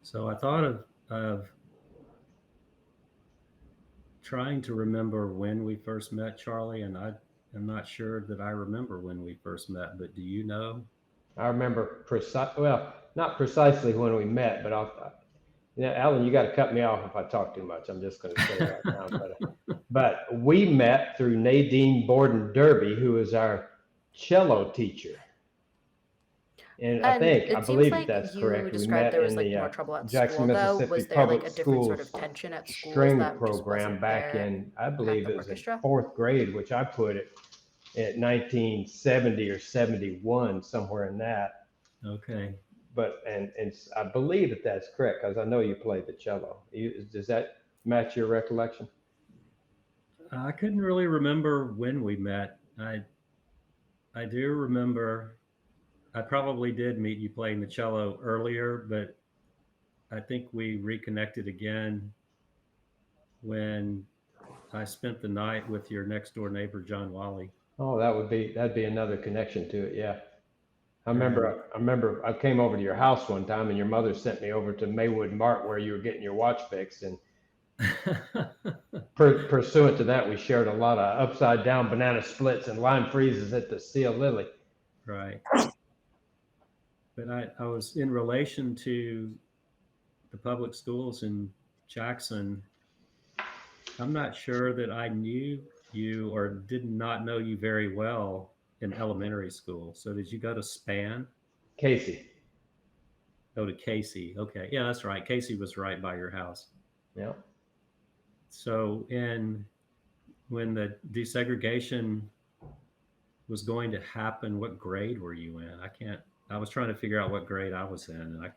So I thought of trying to remember when we first met, Charlie, and I am not sure that I remember when we first met, but do you know? I remember well, not precisely when we met, but Alan, you got to cut me off if I talk too much. I'm just going to say right now, but we met through Nadine Borden Derby, who was our cello teacher. And And I it seems believe that like that's you correct. We described met there in was like the more trouble at Jackson, school though. Mississippi Was there like Public a different sort Schools of tension at schools string that just program wasn't back there in, I at believe the it was in orchestra? fourth grade, which I put it at 1970 or 71, somewhere in that. Okay. But and I believe that that's correct because I know you played the cello. Does that match your recollection? I couldn't really remember when we met. I do remember I probably did meet you playing the cello earlier, but I think we reconnected again when I spent the night with your next door neighbor, John Wally. Oh, that'd be another connection to it. Yeah. And I remember I came over to your house one time and your mother sent me over to Maywood Mart where you were getting your watch fixed. And pursuant to that, we shared a lot of upside down banana splits and lime freezes at the Seal Lily. right. But I was in relation to the public schools in Jackson. I'm not sure that I knew you or did not know you very well in elementary school. So did you go to Span? Casey. Go to Casey. Okay. Yeah, that's right. Casey was right by your house. Yeah. So in when the desegregation was going to happen, what grade were you in? I was trying to figure out what grade I was in, and I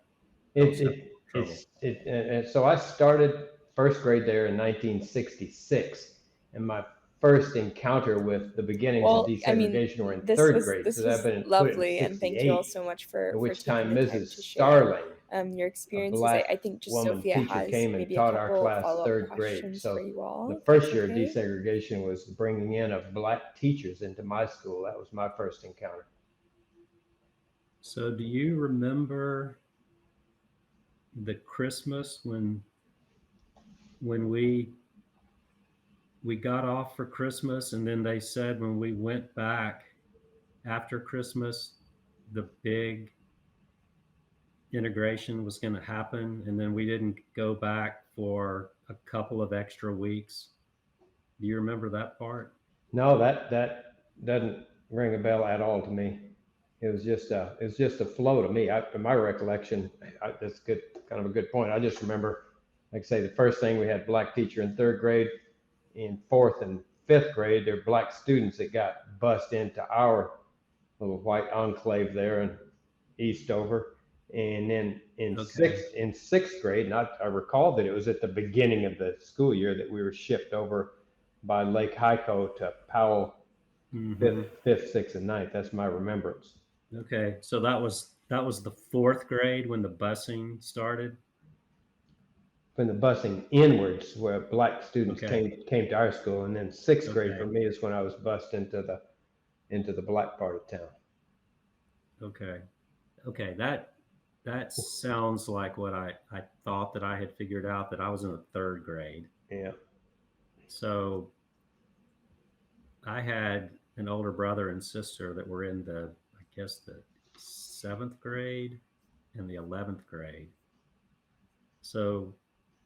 was having trouble. So I started first grade there in 1966, and my first encounter with the beginnings of Well, I mean, desegregation were in this third was grade. So this that was been put it in lovely, and thank you all '68, so much at for which taking time the Mrs. time to share Starling, your a experiences. black I think just woman Sophia teacher, has came and maybe a taught our couple class follow-up third grade. questions for So you all, the if that's first year of okay. desegregation was the bringing in of black teachers into my school. That was my first encounter. So do you remember the Christmas when we got off for Christmas, and then they said when we went back after Christmas, the big integration was going to happen, and then we didn't go back for a couple of extra weeks. Do you remember that part? No, that doesn't ring a bell at all to me. It was just a flow to me. In my recollection, that's good, kind of a good point. I just remember, like I say, the first thing we had black teacher in third grade. In fourth and fifth grade, there were black students that got bussed into our little white enclave there in Eastover. And then Okay. in sixth grade, and I recall that it was at the beginning of the school year that we were shipped over by Lake Hyco to Powell, Mm-hmm. fifth, sixth, and ninth. That's my remembrance. Okay. So that was the fourth grade when the busing started. When the busing inwards, where black students Okay. came to our school, and then sixth grade for Okay. me is when I was bused into the black part of town. Okay. Okay. That sounds like what I thought that I had figured out, that I was in the third grade. Yeah. So I had an older brother and sister that were in I guess the seventh grade and the 11th grade. So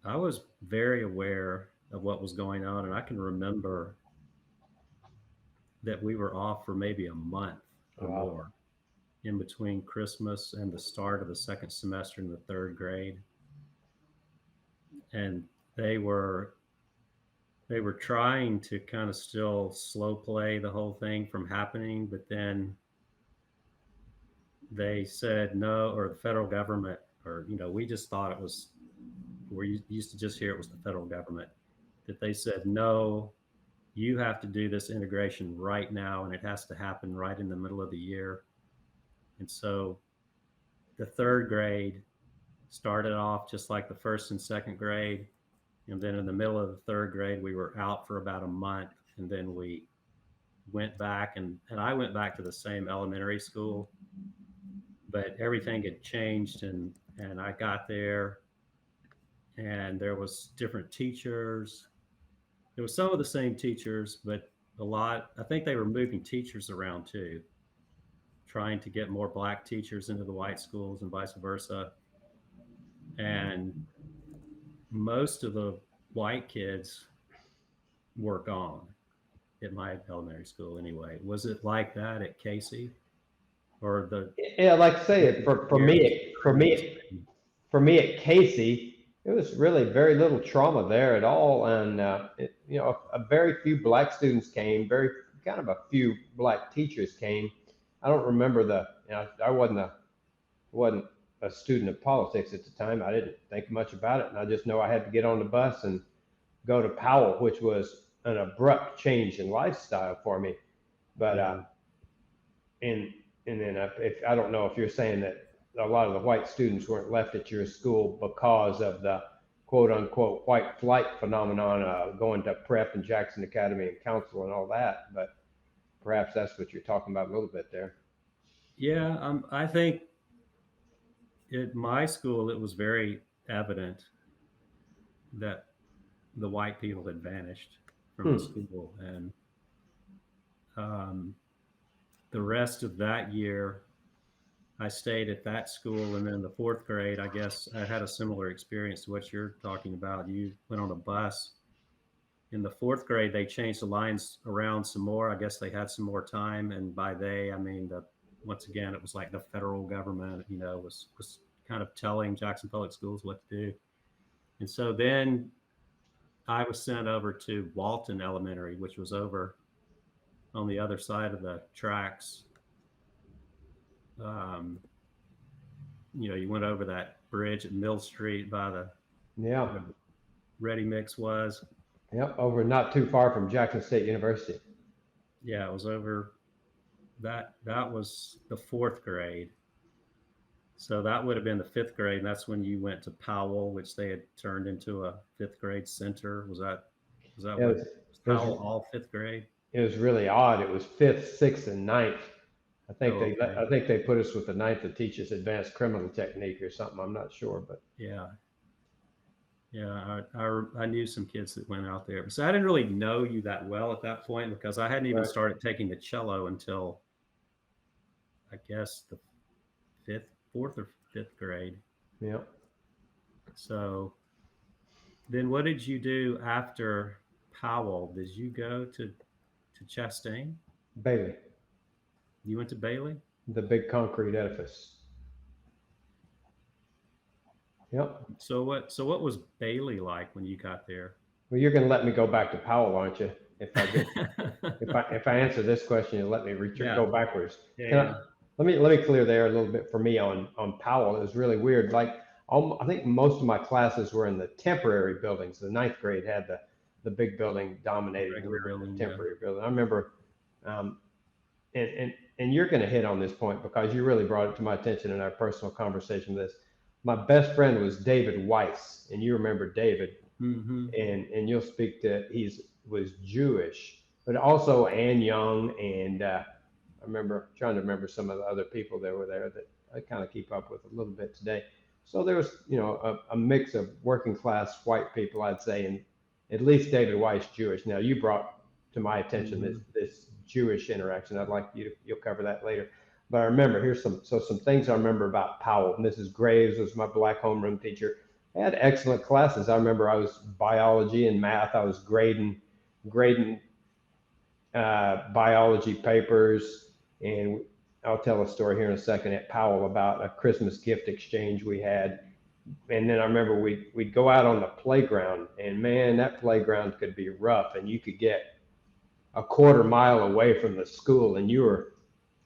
I was very aware of what was going on. And I can remember that we were off for maybe a month or Wow. more in between Christmas and the start of the second semester in the third grade. And they were they were trying to kind of still slow play the whole thing from happening, but then they said no, or the federal government, or we just thought it was, we used to just hear it was the federal government, that they said no, you have to do this integration right now, and it has to happen right in the middle of the year. And so the third grade started off just like the first and second grade, and then in the middle of the third grade we were out for about a month, and then we went back, and I went back to the same elementary school, but everything had changed, and I got there and there was different teachers. There was some of the same teachers, but a lot. I think they were moving teachers around too, trying to get more black teachers into the white schools and vice versa. And most of the white kids were gone at my elementary school anyway. Was it like that at Casey? Or the Yeah, like I say, for years me, pretty much the same? for me at Casey, it was really very little trauma there at all, and a very few black students came, very kind of a few black teachers came. I don't remember I wasn't a student of politics at the time. I didn't think much about it, and I just know I had to get on the bus and go to Powell, which was an abrupt change in lifestyle for me. But Yeah. and and then if I don't know if you're saying that a lot of the white students weren't left at your school because of the quote unquote white flight phenomenon, going to prep and Jackson Academy and council and all that, but perhaps that's what you're talking about a little bit there. Yeah, I think at my school it was very evident that the white people had vanished from the Hmm. school, and um, the rest of that year I stayed at that school, and then the fourth grade, I guess I had a similar experience to what you're talking about. You went on a bus. In the fourth grade, they changed the lines around some more. I guess they had some more time, and by they, I mean once again, it was like the federal government, was kind of telling Jackson Public Schools what to do. And so then I was sent over to Walton Elementary, which was over on the other side of the tracks. Um, you went over that bridge at Mill Street by Yeah. where the Ready Mix was. Yep. Over not too far from Jackson State University. Yeah, it was over that. That was the fourth grade. So that would have been the fifth grade, and that's when you went to Powell, which they had turned into a fifth grade center. Was that It what was, was it was, Powell all fifth grade? it was really odd. It was fifth, sixth, and ninth. Oh, okay. I think they put us with the ninth to teach us advanced criminal technique or something. I'm not sure, but Yeah, yeah. I knew some kids that went out there, so I didn't really know you that well at that point because I hadn't even right. started taking the cello until I guess the fourth or fifth grade. Yeah. So then, what did you do after Powell? Did you go to Chastain? Bailey, You went to Bailey? the big concrete edifice. Yep. So what was Bailey like when you got there? Well, you're going to let me go back to Powell, aren't you? If I answer this question, you'll let me Yeah. go backwards. Yeah. Let me clear there a little bit for me on Powell. It was really weird. Like I think most of my classes were in the temporary buildings. The ninth grade had the big building dominated. Regular building, the temporary building. I remember, and you're going to hit on this point because you really brought it to my attention in our personal conversation. This, my best friend was David Weiss, and you remember David, Mm-hmm. and you'll speak to was Jewish, but also Ann Young, and I remember trying to remember some of the other people that were there that I kind of keep up with a little bit today. So there was, a mix of working class white people, I'd say, and at least David Weiss Jewish. Now you brought to my attention this Jewish interaction. I'd like you'll cover that later. But I remember some things I remember about Powell. Mrs. Graves was my black homeroom teacher. I had excellent classes. I remember I was biology and math. I was grading biology papers, and I'll tell a story here in a second at Powell about a Christmas gift exchange we had. And then I remember we'd go out on the playground, and man, that playground could be rough, and you could get a quarter mile away from the school, and you were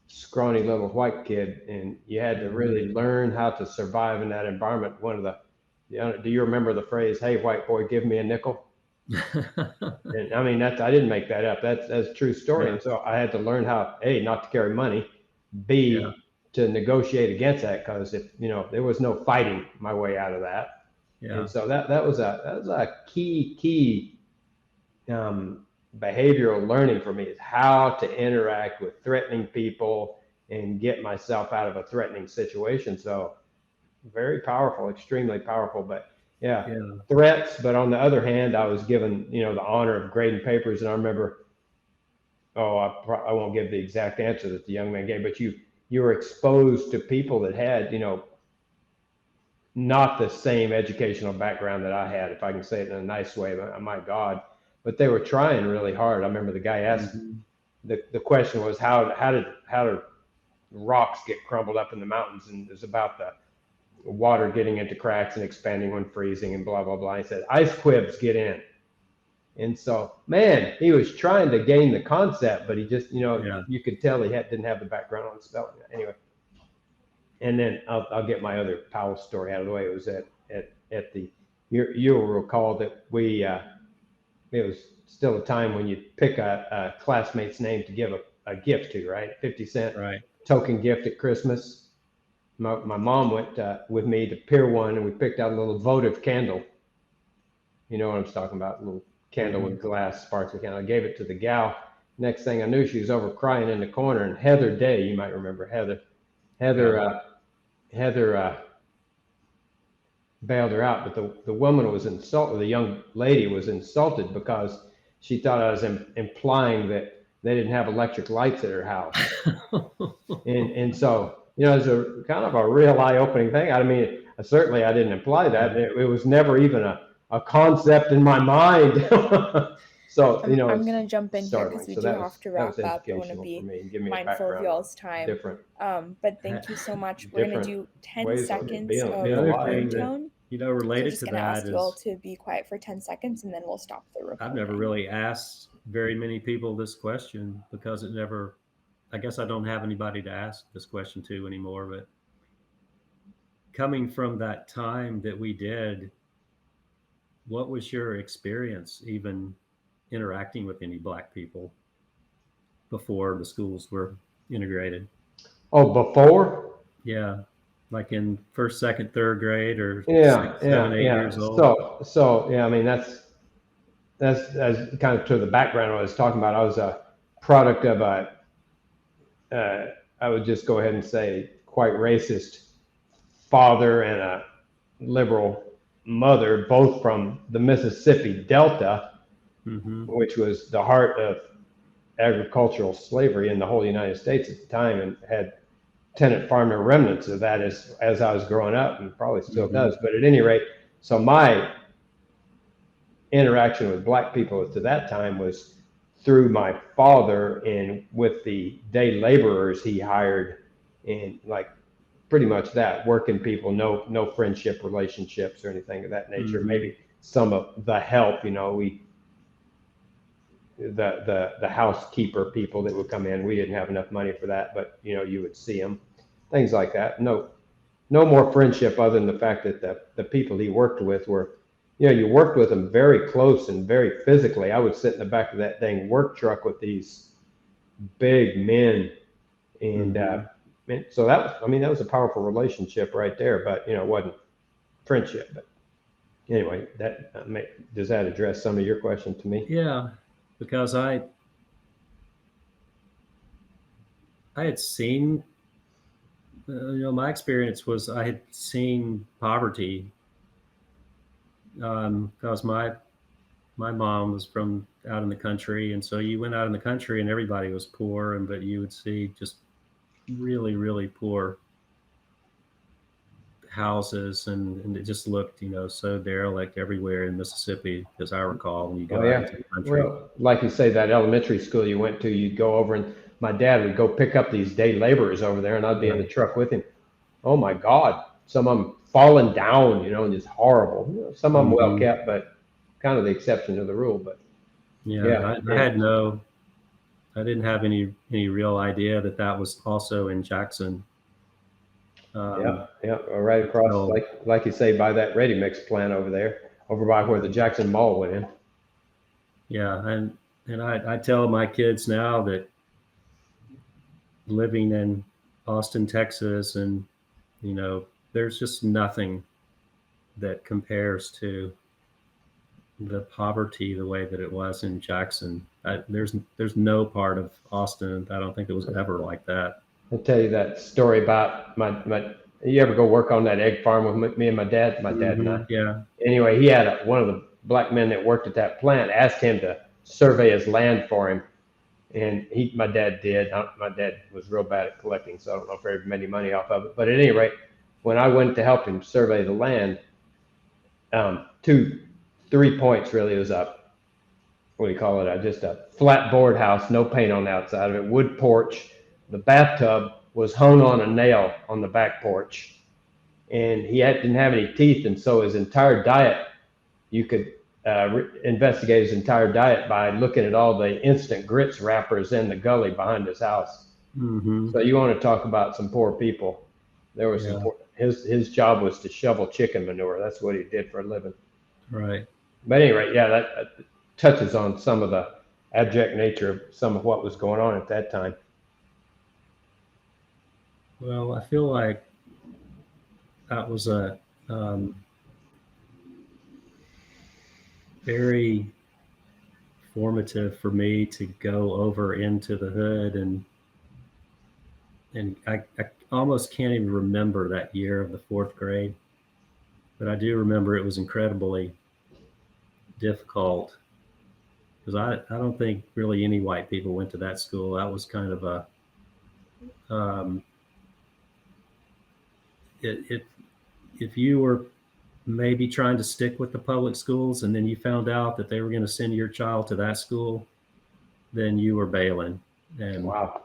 scrawny little white kid, and you had to really learn how to survive in that environment. Do you remember the phrase, "Hey, white boy, give me a nickel"? And I mean, I didn't make that up. That's a true story. Yeah. And so I had to learn how, A, not to carry money, B, Yeah. to negotiate against that, because if there was no fighting my way out of that. Yeah. And so that was a key behavioral learning for me, is how to interact with threatening people and get myself out of a threatening situation. So very powerful, extremely powerful. But yeah, Yeah. threats. But on the other hand, I was given, the honor of grading papers. And I remember, I won't give the exact answer that the young man gave, but you were exposed to people that had, not the same educational background that I had, if I can say it in a nice way. My God, but they were trying really hard. I remember the guy asked, Mhm. the question was, how did rocks get crumbled up in the mountains? And it was about the water getting into cracks and expanding when freezing and blah, blah, blah. He said, ice quibs get in. And so, man, he was trying to gain the concept, but he just, Yeah. you could tell he didn't have the background on spelling. Anyway, and then I'll get my other Powell story out of the way. It was at the, you'll recall that it was still a time when you'd pick a classmate's name to give a gift to, right? 50-cent Right. token gift at Christmas. My mom went with me to Pier 1, and we picked out a little votive candle. You know what I'm talking about? A little candle with glass, sparkly candle. I gave it to the gal. Next thing I knew, she was over crying in the corner. And Heather Day, you might remember Heather. Heather bailed her out, but the woman was insulted. The young lady was insulted because she thought I was implying that they didn't have electric lights at her house. and so, it's a kind of a real eye-opening thing. I mean, certainly I didn't imply that. It was never even a concept in my mind. So, I'm going to jump in here because we do have to wrap up. I want to be mindful of y'all's time. Different. But thank you so much. We're going to do 10 seconds of The other thing ringtone. that, related just to going to ask that you all is, to be quiet for 10 seconds and then we'll stop the recording. I've never really asked very many people this question because I guess I don't have anybody to ask this question to anymore. But coming from that time that we did, what was your experience even interacting with any Black people before the schools were integrated? Oh, before? Yeah, like in first, second, third grade, or 7, 8 years old. So yeah, I mean that's kind of to the background I was talking about. I was a product of I would just go ahead and say quite racist father and a liberal mother, both from the Mississippi Delta, which was the heart of agricultural slavery in the whole United States at the time, and had tenant farmer remnants of that as I was growing up, and probably still does. But at any rate, so my interaction with Black people to that time was through my father and with the day laborers he hired, and like pretty much that, working people, no friendship relationships or anything of that nature. Maybe some of the help, the housekeeper people that would come in. We didn't have enough money for that, but you would see them, things like that. No more friendship other than the fact that the people he worked with were, you worked with them very close and very physically. I would sit in the back of that dang work truck with these big men, and so that was a powerful relationship right there. But it wasn't friendship. But anyway, does that address some of your question to me? Yeah, because I had seen, my experience was I had seen poverty because my mom was from out in the country, and so you went out in the country and everybody was poor, but you would see just really, really poor houses, and it just looked, so derelict everywhere in Mississippi, as I recall, when you go out into the country. Well, like you say, that elementary school you went to, you'd go over, and my dad would go pick up these day laborers over there, and I'd be in the truck with him. Oh my God, some of them falling down, and just horrible. Some of them well kept, but kind of the exception to the rule. But I didn't have any real idea that was also in Jackson. Right across, like you say, by that ready mix plant over there, over by where the Jackson Mall went in. Yeah, and I tell my kids now that living in Austin, Texas, and there's just nothing that compares to the poverty the way that it was in Jackson. There's no part of Austin I don't think it was ever like that. I'll tell you that story about my You ever go work on that egg farm with me and my dad? My dad and I. Yeah. Anyway, he had one of the black men that worked at that plant asked him to survey his land for him. And my dad did. My dad was real bad at collecting, so I don't know if he ever made any money off of it. But at any rate, when I went to help him survey the land, 3 points really was up. What do you call it? Just a flat board house, no paint on the outside of it, wood porch. The bathtub was hung on a nail on the back porch, and he didn't have any teeth, and so his entire diet, you could investigate his entire diet by looking at all the instant grits wrappers in the gully behind his house. Mm-hmm. So you want to talk about some poor people. There was some his job was to shovel chicken manure. That's what he did for a living. Right. But anyway, yeah, that touches on some of the abject nature of some of what was going on at that time. Well, I feel like that was a very formative for me to go over into the hood, and I almost can't even remember that year of the 4th grade, but I do remember it was incredibly difficult because I don't think really any white people went to that school. That was kind of a if you were maybe trying to stick with the public schools and then you found out that they were going to send your child to that school, then you were bailing. And wow.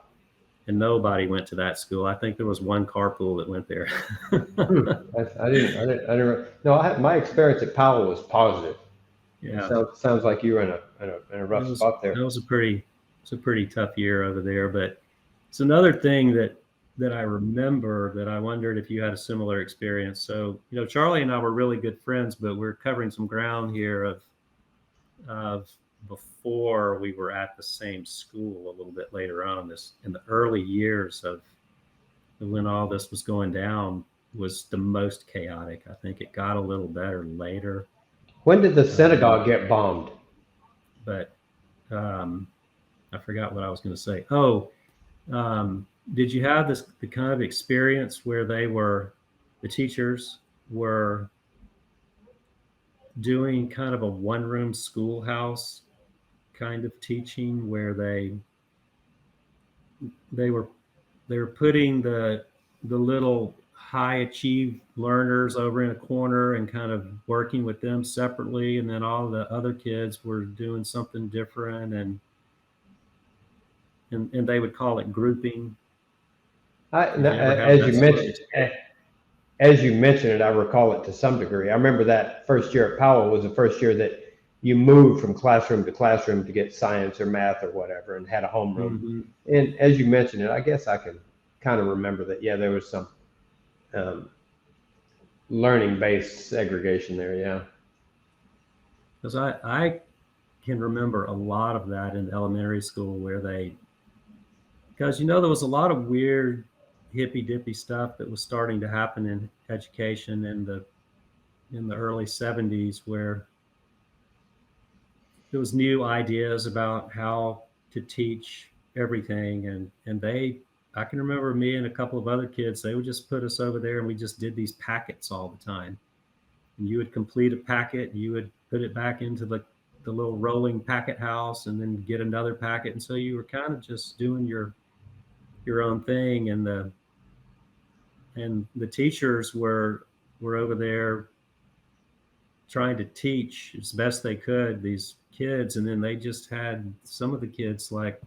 And nobody went to that school. I think there was one carpool that went there. I didn't. No, my experience at Powell was positive. Yeah. Sounds like you were in a rough spot there. It was a pretty tough year over there. But it's another thing that I remember that I wondered if you had a similar experience. So, Charlie and I were really good friends, but we're covering some ground here of before we were at the same school a little bit later on. This in the early years of when all this was going down was the most chaotic. I think it got a little better later. When did the synagogue get bombed? But I forgot what I was going to say. Oh, did you have the kind of experience where the teachers were doing kind of a one-room schoolhouse kind of teaching where they were putting the little high achieved learners over in a corner and kind of working with them separately, and then all the other kids were doing something different, and they would call it grouping. As you mentioned it, I recall it to some degree. I remember that first year at Powell was the first year that you moved from classroom to classroom to get science or math or whatever, and had a homeroom. Mm-hmm. And as you mentioned it, I guess I can kind of remember that. Yeah, there was some learning-based segregation there. Yeah, because I can remember a lot of that in elementary school where because there was a lot of weird hippy dippy stuff that was starting to happen in education in the early 70s, where there was new ideas about how to teach everything, and I can remember me and a couple of other kids, they would just put us over there and we just did these packets all the time, and you would complete a packet, you would put it back into the little rolling packet house and then get another packet, and so you were kind of just doing your own thing, and the teachers were over there trying to teach as best they could these kids, and then they just had some of the kids, like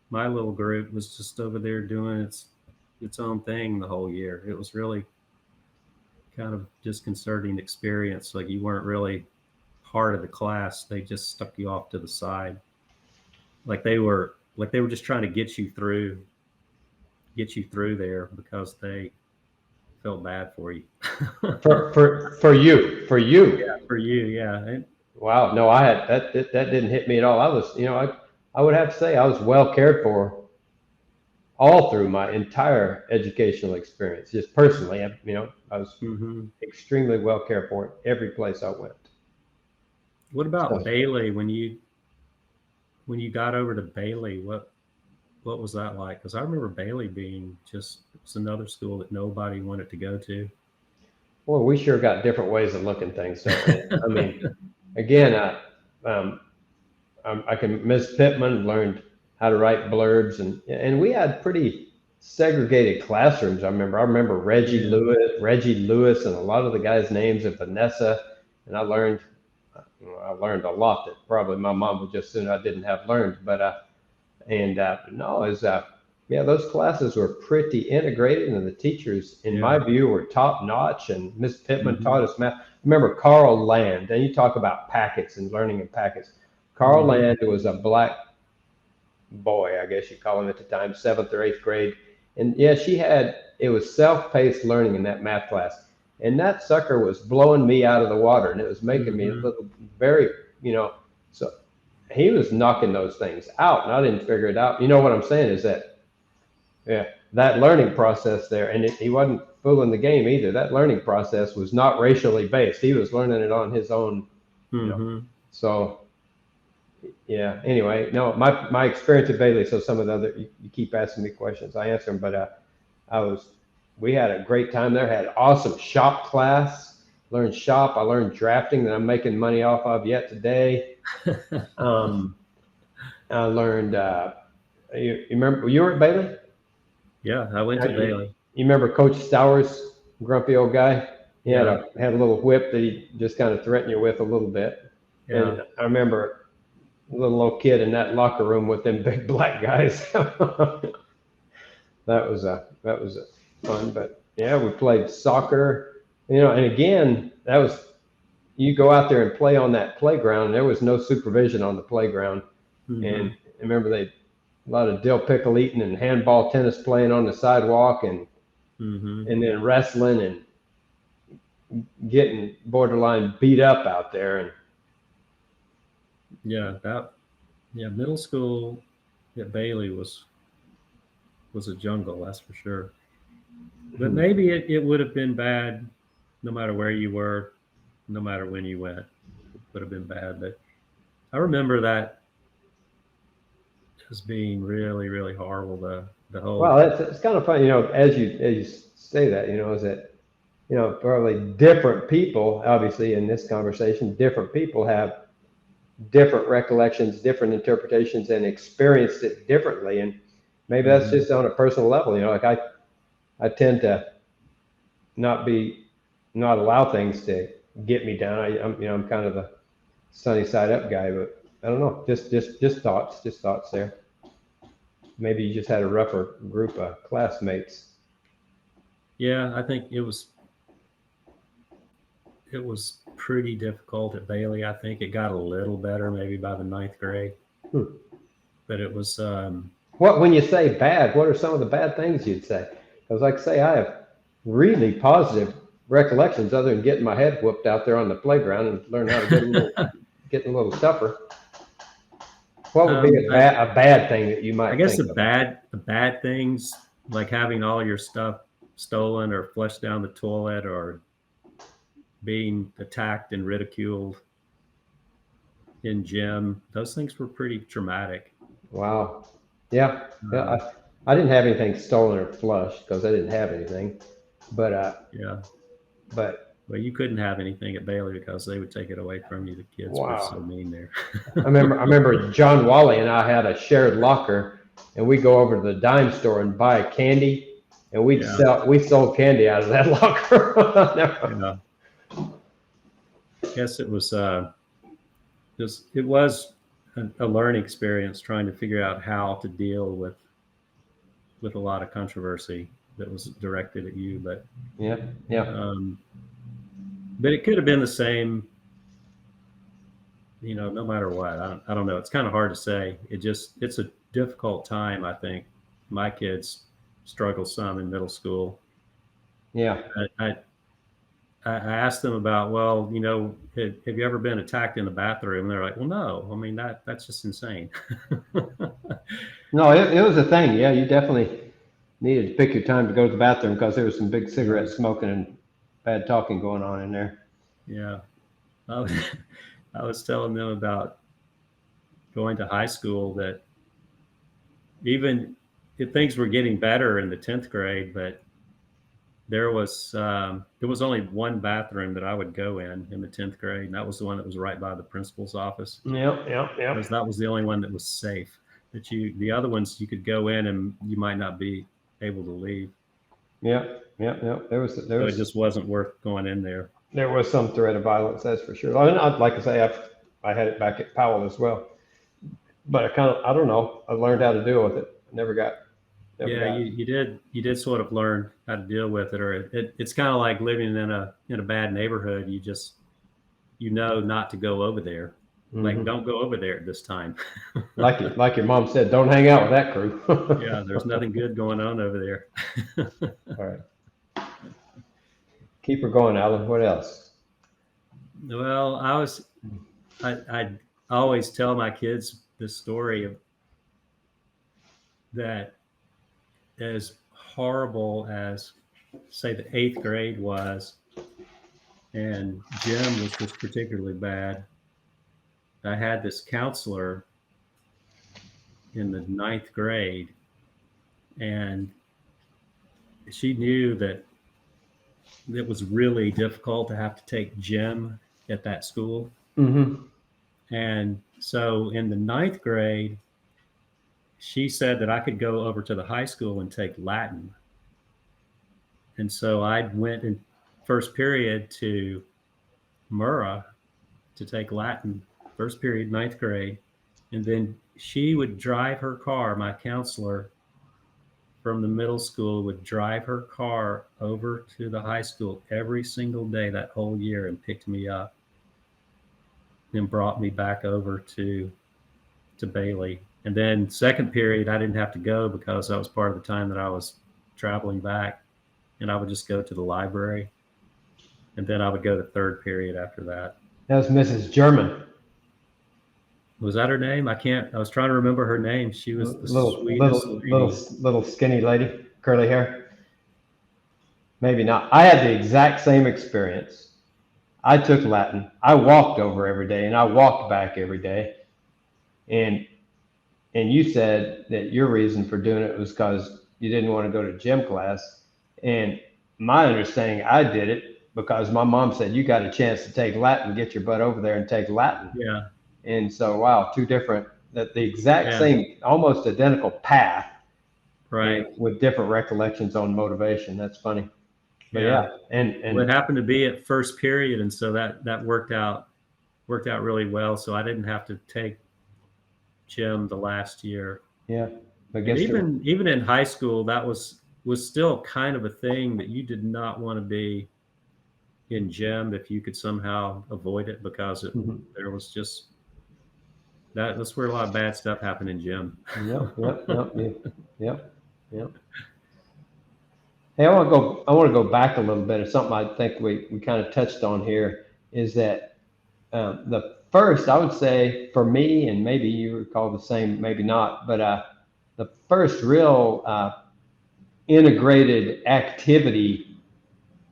my little group, was just over there doing its own thing the whole year. It was really kind of disconcerting experience. Like you weren't really part of the class. They just stuck you off to the side. Like they were just trying to get you through there because they felt bad for you. for you. Yeah, for you. Yeah. Wow. No, I had that didn't hit me at all. I was, I would have to say I was well cared for all through my entire educational experience. Just personally, I was extremely well cared for every place I went. What about Bailey? When you got over to Bailey, what was that like? Because I remember Bailey being it's another school that nobody wanted to go to. Well, we sure got different ways of looking things, don't we? I mean, again, I can Miss Pittman learned how to write blurbs, and we had pretty segregated classrooms. I remember Yeah. Reggie Lewis, and a lot of the guys' names of Vanessa, and I learned a lot that probably my mom would just soon I didn't have learned, but no, is yeah, those classes were pretty integrated, and the teachers, in my view, were top notch. And Miss Pittman taught us math. Remember Carl Land, and you talk about packets and learning in packets. Carl Land was a black boy, I guess you call him at the time, 7th or 8th grade. And yeah, it was self-paced learning in that math class. And that sucker was blowing me out of the water, and it was making me a little very, so he was knocking those things out, and I didn't figure it out. You know what I'm saying is that, yeah, that learning process there, and he wasn't fooling the game either. That learning process was not racially based. He was learning it on his own. So, yeah. Anyway, no, my experience at Bailey. So some of the other, you keep asking me questions, I answer them. But we had a great time there. Had awesome shop class. Learned shop. I learned drafting that I'm making money off of yet today. I learned. You remember you were at Bailey? Yeah, I went to Bailey. You remember Coach Stowers, grumpy old guy? He had a little whip that he just kind of threatened you with a little bit. Yeah. And I remember a little old kid in that locker room with them big black guys. that was fun. But yeah, we played soccer. And again, you go out there and play on that playground, and there was no supervision on the playground. And I remember a lot of dill pickle eating and handball, tennis playing on the sidewalk, and then wrestling and getting borderline beat up out there. And middle school at Bailey was a jungle, that's for sure. But maybe it would have been bad no matter where you were, no matter when you went. It would have been bad. But I remember that as being really, really horrible. The whole. Well, it's kind of funny, as you say that, is that, probably different people, obviously in this conversation, different people have different recollections, different interpretations, and experienced it differently. And maybe that's just on a personal level. Like I tend to not allow things to get me down. I'm kind of a sunny side up guy, but I don't know, just thoughts there. Maybe you just had a rougher group of classmates. Yeah, I think it was pretty difficult at Bailey. I think it got a little better maybe by the 9th grade. But it was when you say bad, what are some of the bad things you'd say? Because like I say, I have really positive recollections other than getting my head whooped out there on the playground and learn how to get a little tougher. What would be a bad thing that you might? I guess the bad things, like having all your stuff stolen or flushed down the toilet, or being attacked and ridiculed in gym. Those things were pretty traumatic. Wow. Yeah. I didn't have anything stolen or flushed because I didn't have anything. But well, you couldn't have anything at Bailey because they would take it away from you. The kids were so mean there. I remember John Wally and I had a shared locker, and we go over to the dime store and buy candy, and we sold candy out of that locker. Yes, it was a learning experience trying to figure out how to deal with a lot of controversy that was directed at you. But but it could have been the same, no matter what. I don't know. It's kind of hard to say. It's a difficult time. I think my kids struggle some in middle school. Yeah. I asked them about, well, have you ever been attacked in the bathroom? And they're like, well, no. I mean, that's just insane. No, it was a thing. Yeah, you definitely needed to pick your time to go to the bathroom because there was some big cigarette smoking and bad talking going on in there. Yeah. I was telling them about going to high school, that even if things were getting better in the 10th grade, but there was only one bathroom that I would go in the 10th grade, and that was the one that was right by the principal's office. Yep. Because that was the only one that was safe. The other ones you could go in and you might not be able to leave. Yep. It just wasn't worth going in there. There was some threat of violence, that's for sure. I'd like to say I had it back at Powell as well, but I don't know. I learned how to deal with it. You did sort of learn how to deal with it, or it's kind of like living in a bad neighborhood. You know not to go over there. Mm-hmm. Like, don't go over there at this time. like your mom said, don't hang out with that crew. Yeah, there's nothing good going on over there. All right. Keep her going, Alan. What else? Well, I always tell my kids this story of that, as horrible as, say, the 8th grade was, and gym was just particularly bad. I had this counselor in the 9th grade, and she knew that it was really difficult to have to take gym at that school. Mm-hmm. And so in the 9th grade, she said that I could go over to the high school and take Latin. And so I went in first period to Murrah to take Latin, first period, 9th grade. And then she would drive her car, my counselor from the middle school would drive her car over to the high school every single day that whole year and picked me up and brought me back over to Bailey. And then second period, I didn't have to go because that was part of the time that I was traveling back, and I would just go to the library. And then I would go to third period after that. That was Mrs. German. Was that her name? I was trying to remember her name. She was the sweetest little skinny lady, curly hair. Maybe not. I had the exact same experience. I took Latin. I walked over every day, and I walked back every day. And you said that your reason for doing it was because you didn't want to go to gym class. And my understanding, I did it because my mom said, you got a chance to take Latin, get your butt over there and take Latin. Yeah. And so, wow, two different, the exact same, almost identical path. Right. With different recollections on motivation. That's funny. But yeah. And it happened to be at first period. And so that worked out really well. So I didn't have to take gym the last year. Yeah. But even in high school, that was still kind of a thing that you did not want to be in gym if you could somehow avoid it, because there was just that's where a lot of bad stuff happened in gym. Yep. Hey, I want to go back a little bit. It's something I think we kind of touched on here, is that the first, I would say for me, and maybe you recall the same, maybe not, but the first real integrated activity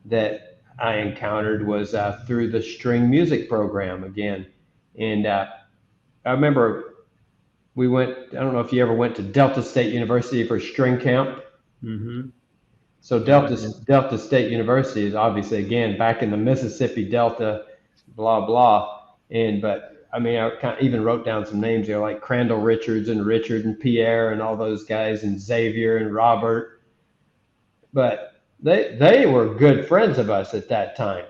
that I encountered was through the string music program again. And I remember we went, I don't know if you ever went to Delta State University for string camp. Mm-hmm. So Delta State University is obviously, again, back in the Mississippi Delta, blah, blah. But I mean, I kind of even wrote down some names there, like Crandall Richards and Richard and Pierre and all those guys, and Xavier and Robert. But they were good friends of us at that time.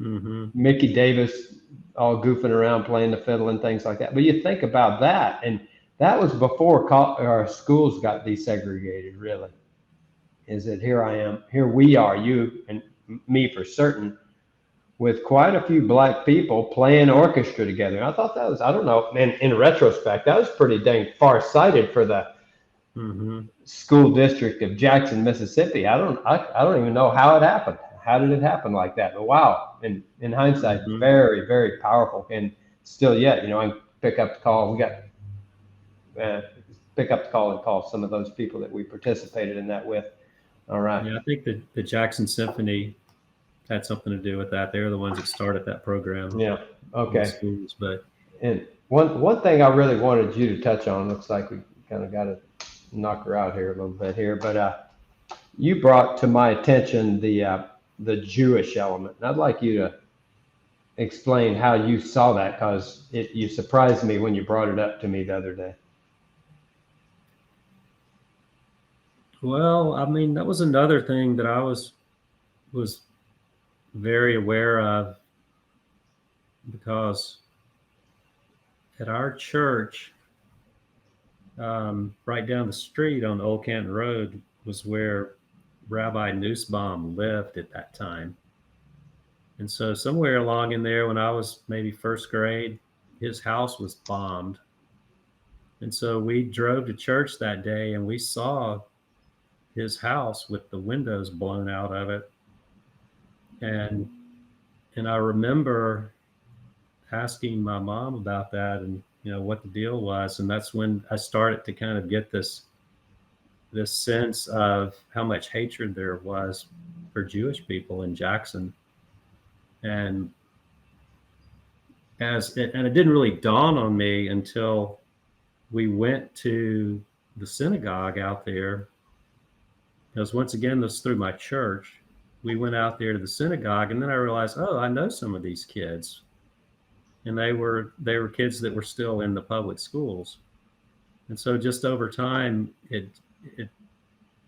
Mm-hmm. Mickey Davis, all goofing around playing the fiddle and things like that. But you think about that, and that was before our schools got desegregated, really. Is that here we are, you and me for certain, with quite a few black people playing orchestra together. And I thought that was, I don't know, man, in retrospect, that was pretty dang far-sighted for the school district of Jackson, Mississippi. I don't even know how it happened. How did it happen like that? But wow, in hindsight, very, very powerful. And still yet, I pick up the call. We got pick up the call and call some of those people that we participated in that with. All right. Yeah, I think the Jackson Symphony had something to do with that. They were the ones that started that program. Yeah. Okay. In schools, and one thing I really wanted you to touch on, looks like we kind of got knock her out here a little bit here, but you brought to my attention the Jewish element. And I'd like you to explain how you saw that, because you surprised me when you brought it up to me the other day. Well, I mean, that was another thing that I was very aware of, because at our church, right down the street on Old Canton Road was where Rabbi Nussbaum lived at that time. And so somewhere along in there, when I was maybe first grade, his house was bombed. And so we drove to church that day and we saw his house with the windows blown out of it. And I remember asking my mom about that and, what the deal was. And that's when I started to kind of get this sense of how much hatred there was for Jewish people in Jackson. And it didn't really dawn on me until we went to the synagogue out there. Because once again, this was through my church. We went out there to the synagogue, and then I realized, oh, I know some of these kids. And they were kids that were still in the public schools. And so just over time, it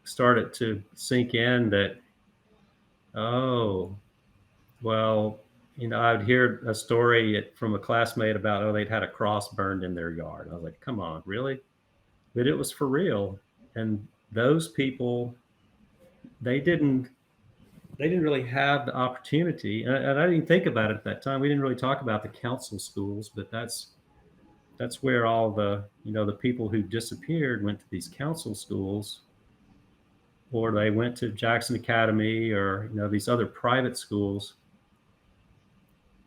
started to sink in that, oh, well, I would hear a story from a classmate about, they'd had a cross burned in their yard. I was like, come on, really? But it was for real. And those people, they didn't really have the opportunity. And I didn't think about it at that time. We didn't really talk about the council schools, but that's where all the, the people who disappeared went to these council schools, or they went to Jackson Academy, or, these other private schools.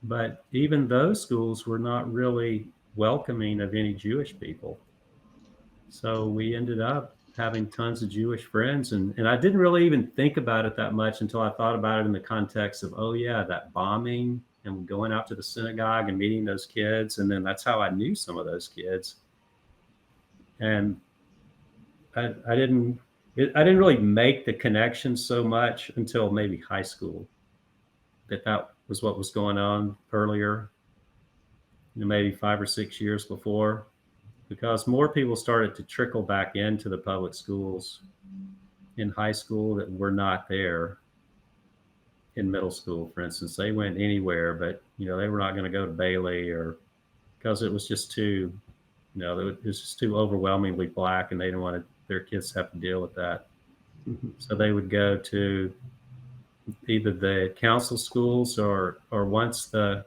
But even those schools were not really welcoming of any Jewish people. So we ended up having tons of Jewish friends. And I didn't really even think about it that much until I thought about it in the context of, oh yeah, that bombing and going out to the synagogue and meeting those kids. And then that's how I knew some of those kids. And I didn't really make the connection so much until maybe high school, that was what was going on earlier, maybe 5 or 6 years before. Because more people started to trickle back into the public schools in high school that were not there in middle school, for instance. They went anywhere, but, they were not going to go to Bailey, or because it was just too, it was just too overwhelmingly Black, and they didn't want their kids to have to deal with that. Mm-hmm. So they would go to either the council schools, or once the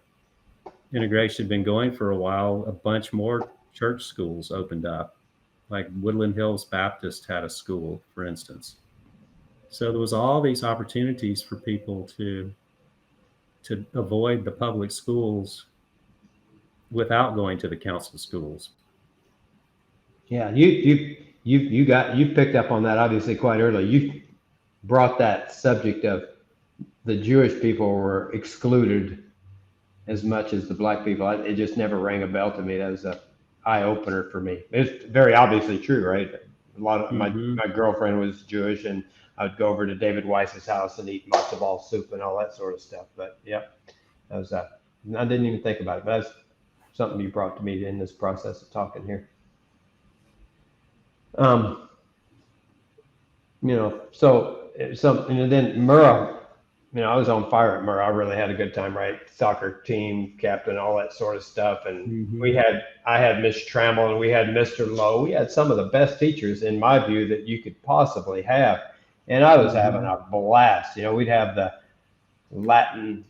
integration had been going for a while, a bunch more church schools opened up, like Woodland Hills Baptist had a school, for instance. So there was all these opportunities for people to avoid the public schools without going to the council schools. Yeah, you picked up on that obviously quite early. You brought that subject of the Jewish people were excluded as much as the Black people. It just never rang a bell to me. That was a eye opener for me. It's very obviously true, right? A lot of my girlfriend was Jewish, and I would go over to David Weiss's house and eat matzo ball soup and all that sort of stuff. But yeah, that was I didn't even think about it, but that's something you brought to me in this process of talking here. And then Murrah, I was on fire at Murrah. I really had a good time, right? Soccer team captain, all that sort of stuff. And I had Miss Trammell, and we had Mr. Lowe. We had some of the best teachers, in my view, that you could possibly have. And I was having a blast. We'd have the Latin,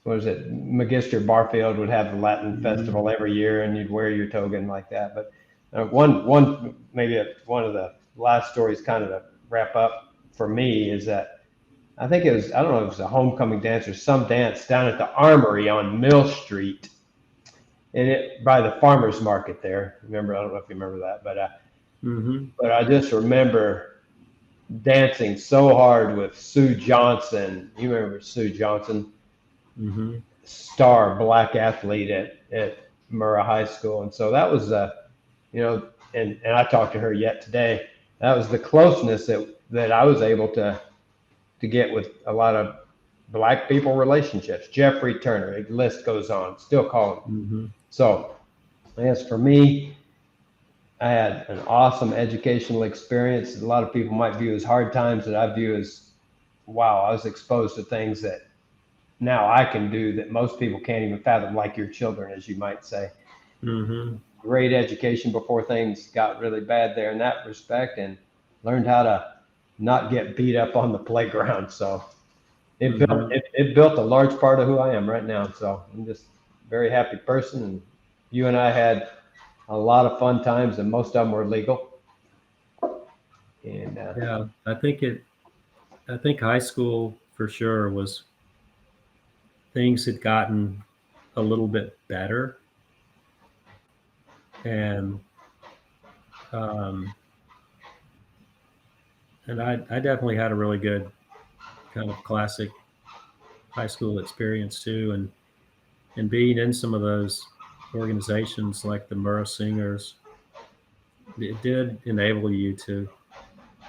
Magister Barfield would have the Latin festival every year, and you'd wear your toga like that. But one of the last stories kind of to wrap up for me is that I think it was, I don't know if it was a homecoming dance or some dance down at the Armory on Mill Street, and by the farmer's market there. Remember, I don't know if you remember that, but I just remember dancing so hard with Sue Johnson. You remember Sue Johnson? Mm-hmm. Star Black athlete at Murrah High School. And so that was, and I talked to her yet today. that was the closeness that I was able to get with a lot of Black people relationships. Jeffrey Turner, the list goes on, still calling. Mm-hmm. So as for me, I had an awesome educational experience. A lot of people might view as hard times, that I view as, wow, I was exposed to things that now I can do that most people can't even fathom, like your children, as you might say. Mm-hmm. Great education before things got really bad there in that respect, and learned how to not get beat up on the playground. So it built a large part of who I am right now. So I'm just a very happy person, and you and I had a lot of fun times, and most of them were legal. And yeah, I think high school for sure was, things had gotten a little bit better, and I definitely had a really good kind of classic high school experience too, and being in some of those organizations like the Murrah Singers, it did enable you to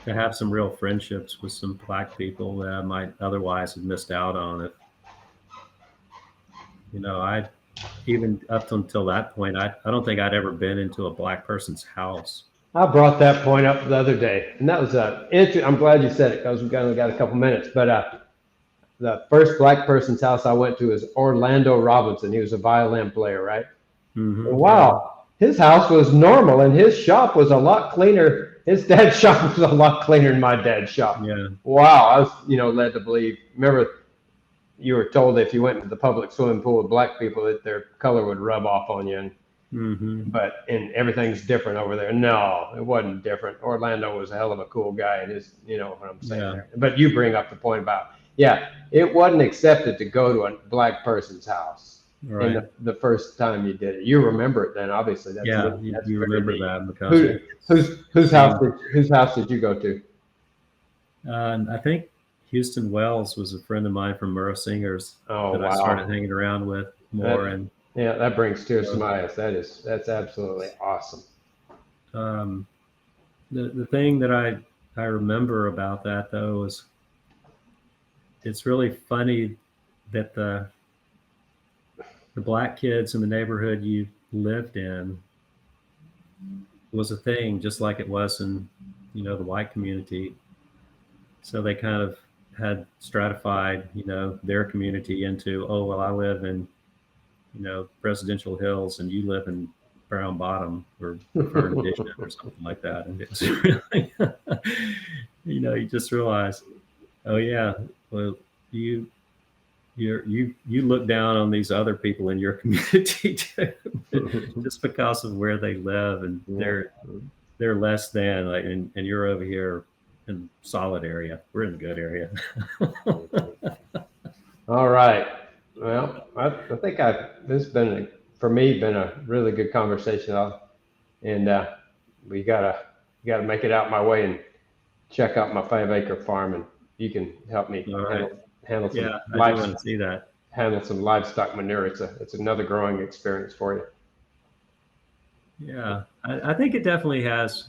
have some real friendships with some Black people that I might otherwise have missed out on. If I even up until that point, I don't think I'd ever been into a Black person's house. I brought that point up the other day, and that was I'm glad you said it, because we've only got a couple minutes. But the first Black person's house I went to was Orlando Robinson. He was a violin player, right? Mm-hmm. Wow, his house was normal, and his shop was a lot cleaner. His dad's shop was a lot cleaner than my dad's shop. Yeah. Wow, I was led to believe. Remember, you were told if you went to the public swimming pool with Black people that their color would rub off on you. And everything's different over there. No, it wasn't different. Orlando was a hell of a cool guy, and what I'm saying there. But you bring up the point about, it wasn't accepted to go to a Black person's house. Right. In the first time you did it. You remember it then, obviously. That's you remember that because whose house did you go to? I think Houston Wells was a friend of mine from Murrah Singers that I started hanging around with more. That brings tears to my eyes. That's absolutely awesome. The thing that I remember about that though is, it's really funny that the Black kids in the neighborhood you lived in was a thing, just like it was in the white community. So they kind of had stratified their community into, oh well, I live in Presidential Hills and you live in Brown Bottom or Fern Addition or something like that. And it's really you just realize, oh yeah, well you look down on these other people in your community too, just because of where they live, and they're less than, like, and you're over here in solid area. We're in the good area. All right. Well, I think this has been for me a really good conversation, and we gotta make it out my way and check out my 5-acre farm, and you can help me handle some I do want to see that. Handle some livestock manure. It's another growing experience for you. Yeah, I think it definitely has.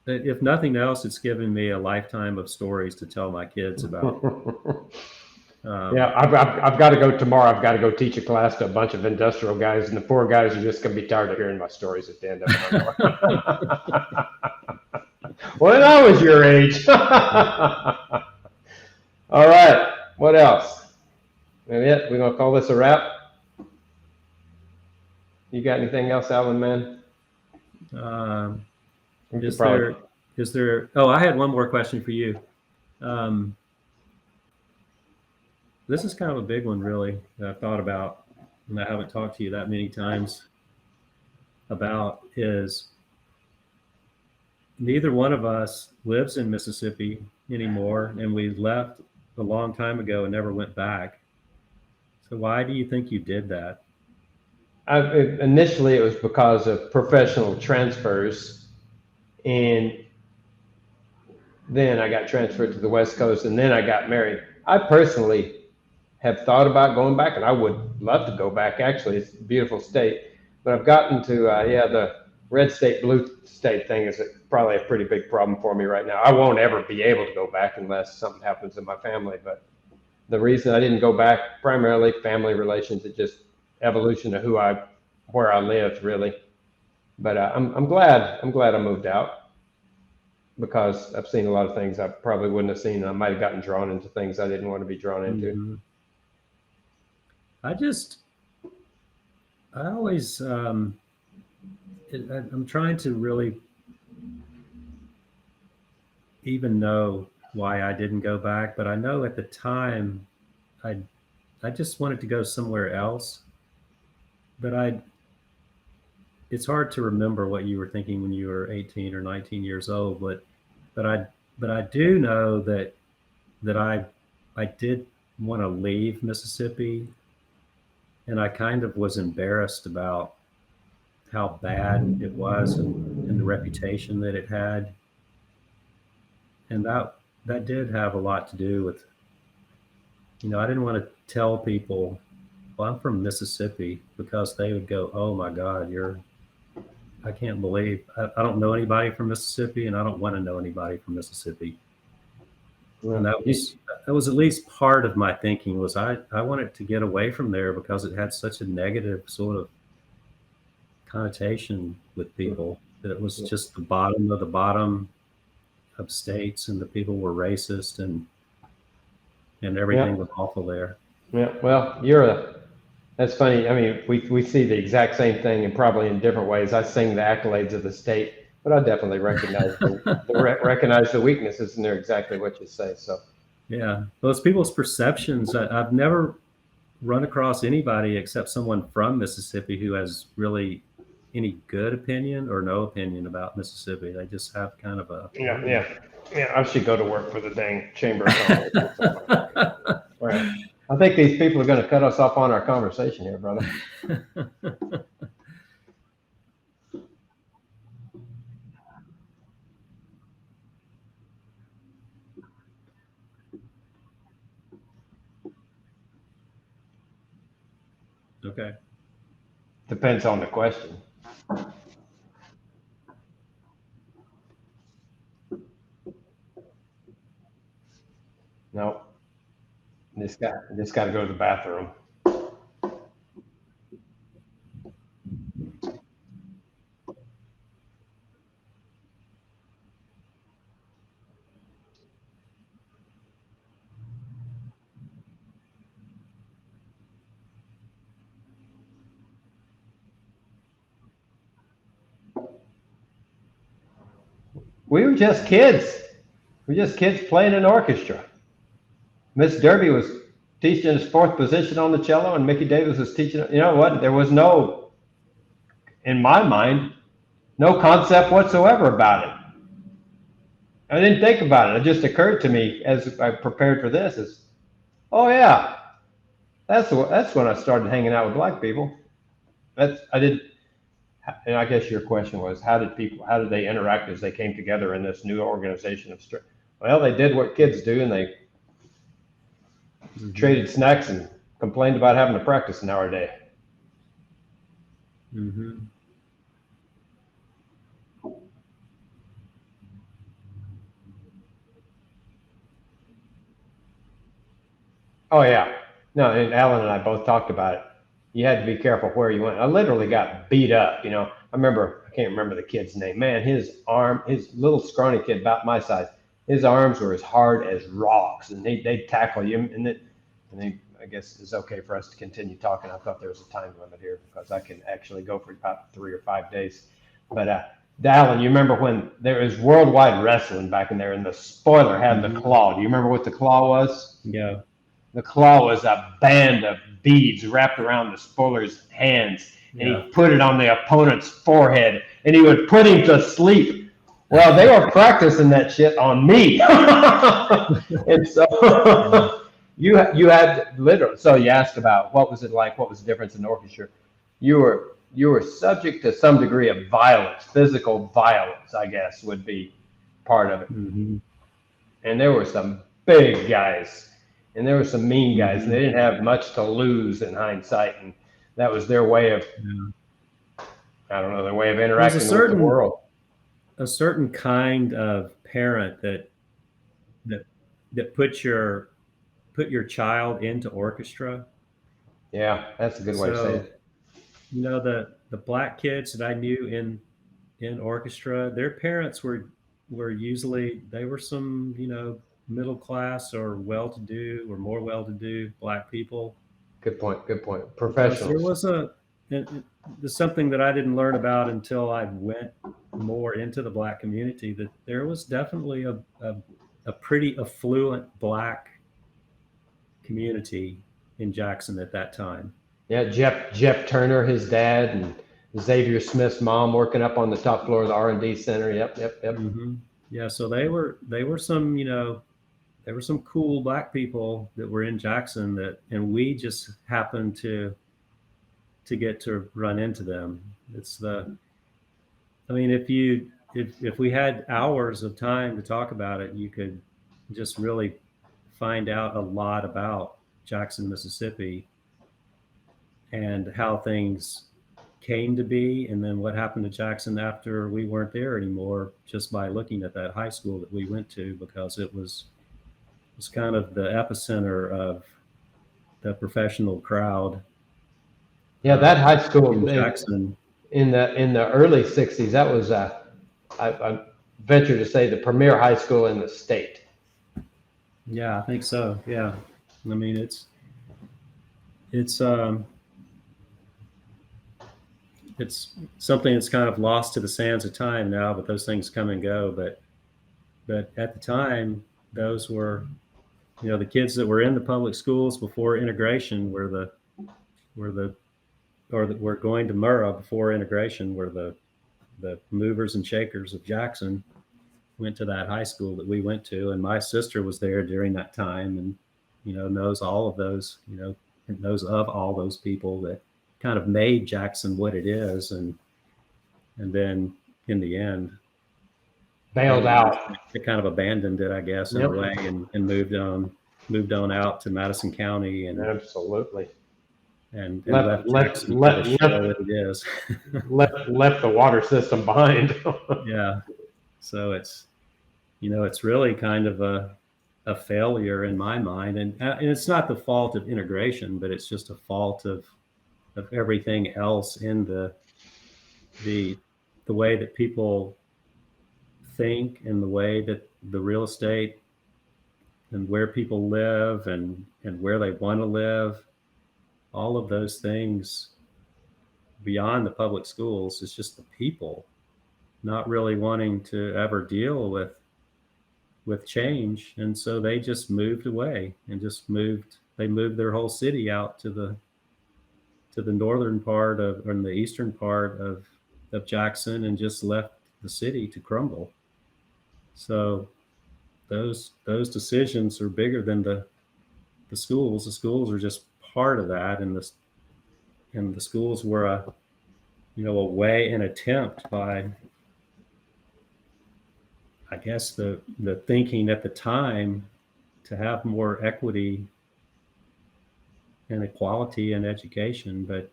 If nothing else, it's given me a lifetime of stories to tell my kids about. I've got to go tomorrow. I've got to go teach a class to a bunch of industrial guys, and the poor guys are just going to be tired of hearing my stories at the end of it. When I was your age. All right. What else? That it? We're going to call this a wrap? You got anything else, Alan, man? Is there? Oh, I had one more question for you. This is kind of a big one, really, that I've thought about, and I haven't talked to you that many times about, is neither one of us lives in Mississippi anymore, and we left a long time ago and never went back. So why do you think you did that? Initially, it was because of professional transfers, and then I got transferred to the West Coast, and then I got married. I personally have thought about going back, and I would love to go back. Actually, it's a beautiful state, but I've gotten to red state, blue state thing is probably a pretty big problem for me right now. I won't ever be able to go back unless something happens in my family. But the reason I didn't go back, primarily family relations, it's just evolution of where I lived, really. But I'm glad I moved out, because I've seen a lot of things I probably wouldn't have seen. I might have gotten drawn into things I didn't want to be drawn into. Mm-hmm. I always, I'm trying to really even know why I didn't go back, but I know at the time I just wanted to go somewhere else. But it's hard to remember what you were thinking when you were 18 or 19 years old, but I do know that I did want to leave Mississippi, and I kind of was embarrassed about how bad it was and the reputation that it had. And that did have a lot to do with, I didn't want to tell people, well, I'm from Mississippi, because they would go, oh my God, I can't believe, I don't know anybody from Mississippi, and I don't want to know anybody from Mississippi. Well, and that was at least part of my thinking, was I wanted to get away from there because it had such a negative sort of connotation with people, that it was just the bottom of the bottom of states, and the people were racist, and everything was awful there. Yeah, well, that's funny. I mean, we see the exact same thing, and probably in different ways. I sing the accolades of the state, but I definitely recognize recognize the weaknesses, and they're exactly what you say. So, yeah, those people's perceptions. I've never run across anybody except someone from Mississippi who has really any good opinion or no opinion about Mississippi. They just have kind of a yeah. I should go to work for the dang Chamber of Commerce. Right. I think these people are going to cut us off on our conversation here, brother. Okay. Depends on the question. No. Just got to go to the bathroom. We were just kids. We were just kids playing an orchestra. Miss Derby was teaching his fourth position on the cello, and Mickey Davis was teaching. You know what? There was no, in my mind, no concept whatsoever about it. I didn't think about it. It just occurred to me as I prepared for this is, oh yeah, that's when I started hanging out with black people. And I guess your question was, how did they interact as they came together in this new organization of strength? Well, they did what kids do, and they traded snacks and complained about having to practice an hour a day. Mm-hmm. Oh yeah. No, and Alan and I both talked about it. You had to be careful where you went. I literally got beat up. I can't remember the kid's name. Man, his little scrawny kid about my size, his arms were as hard as rocks, and they'd tackle you. And I guess it's okay for us to continue talking. I thought there was a time limit here, because I can actually go for about 3 or 5 days. But Alan, you remember when there was worldwide wrestling back in there, and the spoiler had the claw? Do you remember what the claw was? Yeah. The claw was a band of beads wrapped around the spoiler's hands, and he put it on the opponent's forehead, and he would put him to sleep. Well, they were practicing that shit on me. And so you had literally, so you asked about what was it like, what was the difference in the orchestra? You were subject to some degree of violence, physical violence, I guess, would be part of it. Mm-hmm. And there were some big guys, and there were some mean guys, and they didn't have much to lose in hindsight, and that was their way of I don't know, their way of interacting with the world. A certain kind of parent that put your child into orchestra. Yeah, that's a good way to say it. You know, the black kids that I knew in orchestra, their parents were usually, they were some, you know, middle class or well-to-do or more well-to-do black people. Good point. Professionals. There's something that I didn't learn about until I went more into the black community, that there was definitely a pretty affluent black community in Jackson at that time. Yeah, Jeff Turner, his dad, and Xavier Smith's mom working up on the top floor of the R&D center. Yep. Mm-hmm. Yeah, so they were some, you know, there were some cool black people that were in Jackson and we just happened to get to run into them. I mean, if we had hours of time to talk about it, you could just really find out a lot about Jackson, Mississippi, and how things came to be, and then what happened to Jackson after we weren't there anymore, just by looking at that high school that we went to, because it was kind of the epicenter of the professional crowd. Yeah, that high school in Jackson in the early 60s, that was I venture to say the premier high school in the state. Yeah, I think so. Yeah, I mean it's something that's kind of lost to the sands of time now, but those things come and go. But at the time, those were, you know, the kids that were in the public schools before integration were going to Murrah before integration, were the movers and shakers of Jackson. Went to that high school that we went to, and my sister was there during that time, and, you know, knows all of those, you know, knows of all those people that kind of made Jackson what it is, and then in the end bailed out. It kind of abandoned it, I guess, in a way, and moved on out to Madison County, and absolutely, and left Jackson to the show that it is. left the water system behind. Yeah, so it's, you know, it's really kind of a failure in my mind, and it's not the fault of integration, but it's just a fault of everything else in the way that people think, and the way that the real estate and where people live and where they want to live, all of those things beyond the public schools, is just the people not really wanting to ever deal with change. And so they just moved away and they moved their whole city out to the northern part or the eastern part of Jackson, and just left the city to crumble. So those decisions are bigger than the schools. The schools are just part of that, and the schools were an attempt by, I guess, the thinking at the time to have more equity and equality in education, but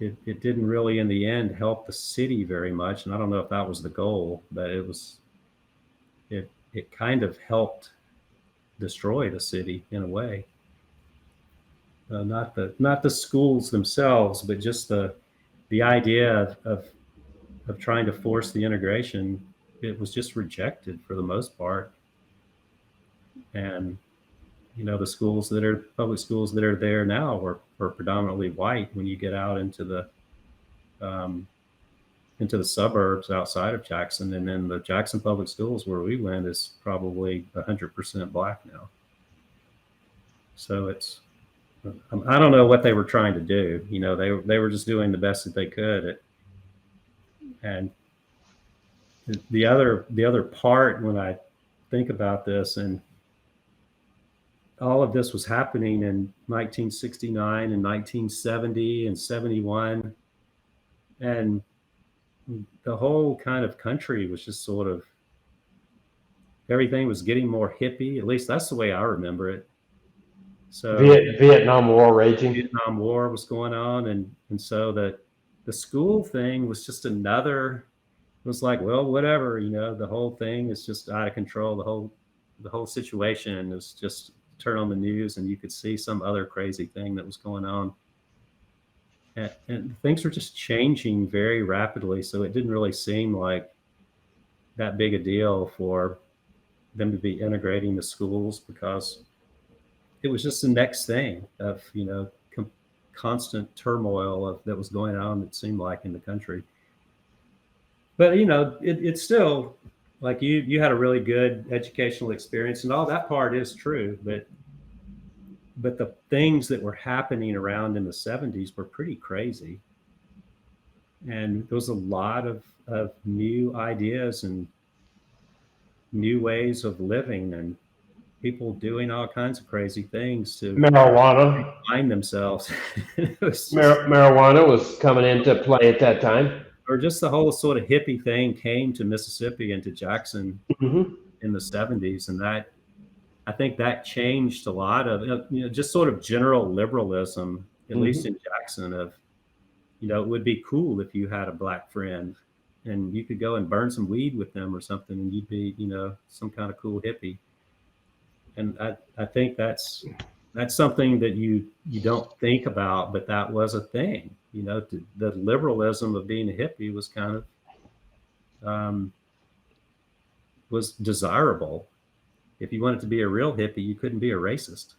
it didn't really in the end help the city very much. And I don't know if that was the goal, but it kind of helped destroy the city in a way. Not the schools themselves, but just the idea of trying to force the integration. It was just rejected for the most part. And, you know, the public schools that are there now are predominantly white. When you get out into the suburbs outside of Jackson, and then the Jackson public schools where we went is probably 100% black now. So I don't know what they were trying to do. You know, they were just doing the best that they could. And the other part, when I think about this, and all of this was happening in 1969 and 1970 and 71, and the whole kind of country was just sort of, everything was getting more hippie. At least that's the way I remember it. So Vietnam War raging. Vietnam War was going on, and so that the school thing was just another, it was like, well, whatever, the whole thing is just out of control. The whole situation is just turn on the news and you could see some other crazy thing that was going on. And things were just changing very rapidly. So it didn't really seem like that big a deal for them to be integrating the schools, because it was just the next thing of, constant turmoil that was going on, it seemed like, in the country. But, it's still like you had a really good educational experience, and all that part is true. But the things that were happening around in the 70s were pretty crazy. And there was a lot of new ideas and new ways of living, and people doing all kinds of crazy things to marijuana find themselves. Marijuana was coming into play at that time. Or just the whole sort of hippie thing came to Mississippi and to Jackson in the 70s. And I think that changed a lot of, just sort of general liberalism, at least in Jackson, of, it would be cool if you had a black friend and you could go and burn some weed with them or something, and you'd be, some kind of cool hippie. And I think that's something that you don't think about, but that was a thing. The liberalism of being a hippie was kind of was desirable. If you wanted to be a real hippie, you couldn't be a racist.